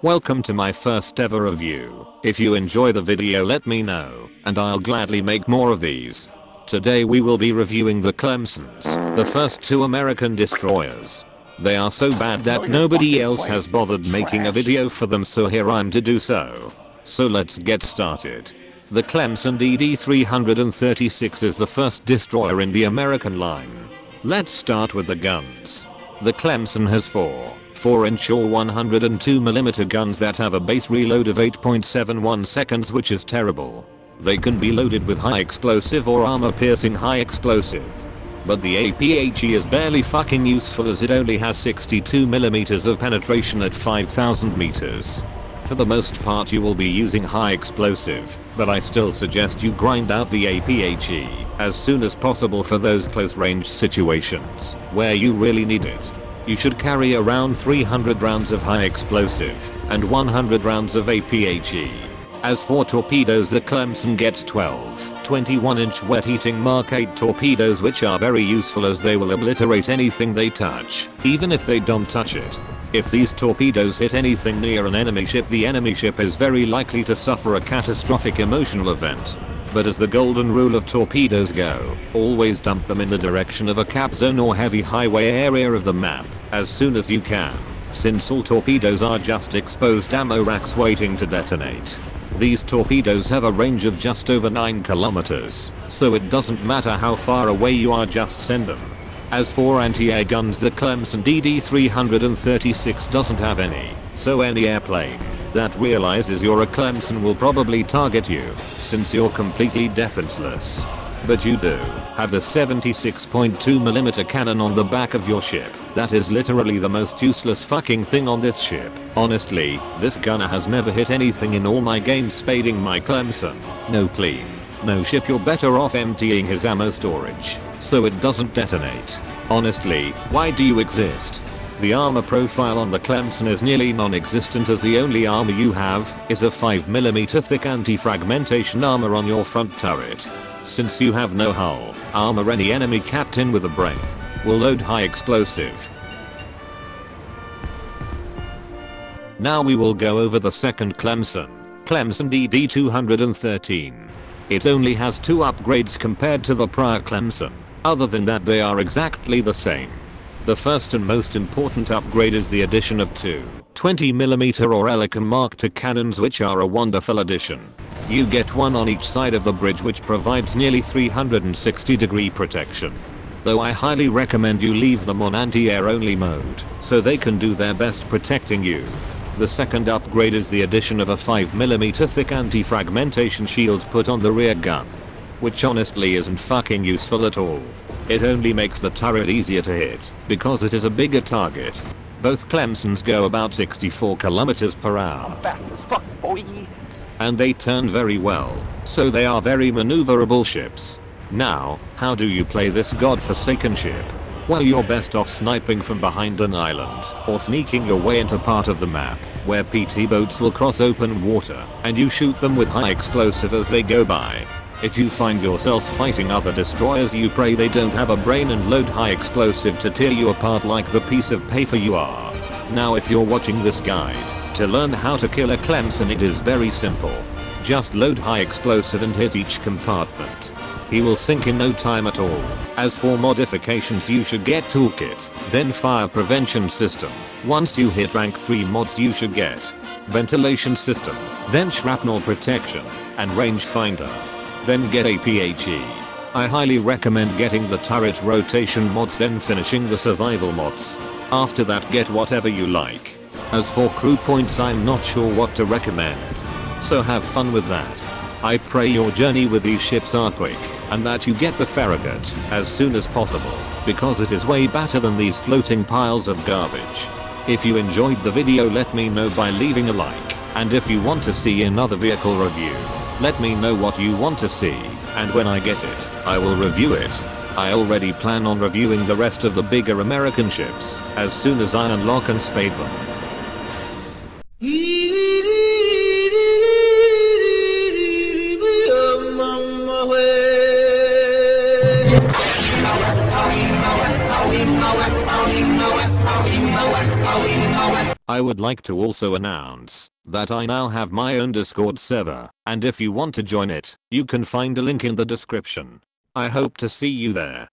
Welcome to my first ever review. If you enjoy the video let me know, and I'll gladly make more of these. Today we will be reviewing the Clemsons, the first two American destroyers. They are so bad that nobody else has bothered making a video for them, so here I'm to do so. So let's get started. The Clemson DD-336 is the first destroyer in the American line. Let's start with the guns. The Clemson has four 4-inch or 102mm guns that have a base reload of 8.71 seconds, which is terrible. They can be loaded with high explosive or armor piercing high explosive. But the APHE is barely fucking useful as it only has 62mm of penetration at 5,000 meters. For the most part you will be using high explosive, but I still suggest you grind out the APHE as soon as possible for those close range situations where you really need it. You should carry around 300 rounds of high explosive and 100 rounds of APHE. As for torpedoes, the Clemson gets 12 21-inch wet heating Mark 8 torpedoes, which are very useful as they will obliterate anything they touch, even if they don't touch it. If these torpedoes hit anything near an enemy ship, the enemy ship is very likely to suffer a catastrophic emotional event. But as the golden rule of torpedoes go, always dump them in the direction of a cap zone or heavy highway area of the map as soon as you can, since all torpedoes are just exposed ammo racks waiting to detonate. These torpedoes have a range of just over 9 kilometers, so it doesn't matter how far away you are, just send them. As for anti-air guns, the Clemson DD-336 doesn't have any, so any airplane that realizes you're a Clemson will probably target you, since you're completely defenseless. But you do have the 76.2mm cannon on the back of your ship. That is literally the most useless fucking thing on this ship. Honestly, this gunner has never hit anything in all my games spading my Clemson. No plebe. No ship, you're better off emptying his ammo storage so it doesn't detonate. Honestly, why do you exist? The armor profile on the Clemson is nearly non-existent, as the only armor you have is a 5mm thick anti-fragmentation armor on your front turret. Since you have no hull armor, any enemy captain with a brain will load high explosive. Now we will go over the second Clemson DD-213. It only has 2 upgrades compared to the prior Clemson. Other than that, they are exactly the same. The first and most important upgrade is the addition of 2 20mm or Helicon Mark II cannons, which are a wonderful addition. You get one on each side of the bridge, which provides nearly 360-degree protection. Though I highly recommend you leave them on anti-air only mode, so they can do their best protecting you. The second upgrade is the addition of a 5mm thick anti-fragmentation shield put on the rear gun, which honestly isn't fucking useful at all. It only makes the turret easier to hit because it is a bigger target. Both Clemsons go about 64 km per hour. Fast as fuck, boy. And they turn very well, so they are very maneuverable ships. Now, how do you play this godforsaken ship? Well, you're best off sniping from behind an island or sneaking your way into part of the map where PT boats will cross open water and you shoot them with high explosive as they go by. If you find yourself fighting other destroyers, you pray they don't have a brain and load high explosive to tear you apart like the piece of paper you are. Now, if you're watching this guide to learn how to kill a Clemson, it is very simple. Just load high explosive and hit each compartment. He will sink in no time at all. As for modifications, you should get toolkit, then fire prevention system. Once you hit rank 3 mods, you should get ventilation system, then shrapnel protection, and rangefinder. Then get APHE. I highly recommend getting the turret rotation mods, then finishing the survival mods. After that, get whatever you like. As for crew points, I'm not sure what to recommend, so have fun with that. I pray your journey with these ships are quick, and that you get the Farragut as soon as possible, because it is way better than these floating piles of garbage. If you enjoyed the video, let me know by leaving a like, and if you want to see another vehicle review, let me know what you want to see, and when I get it, I will review it. I already plan on reviewing the rest of the bigger American ships as soon as I unlock and spade them. I would like to also announce that I now have my own Discord server, and if you want to join it, you can find a link in the description. I hope to see you there.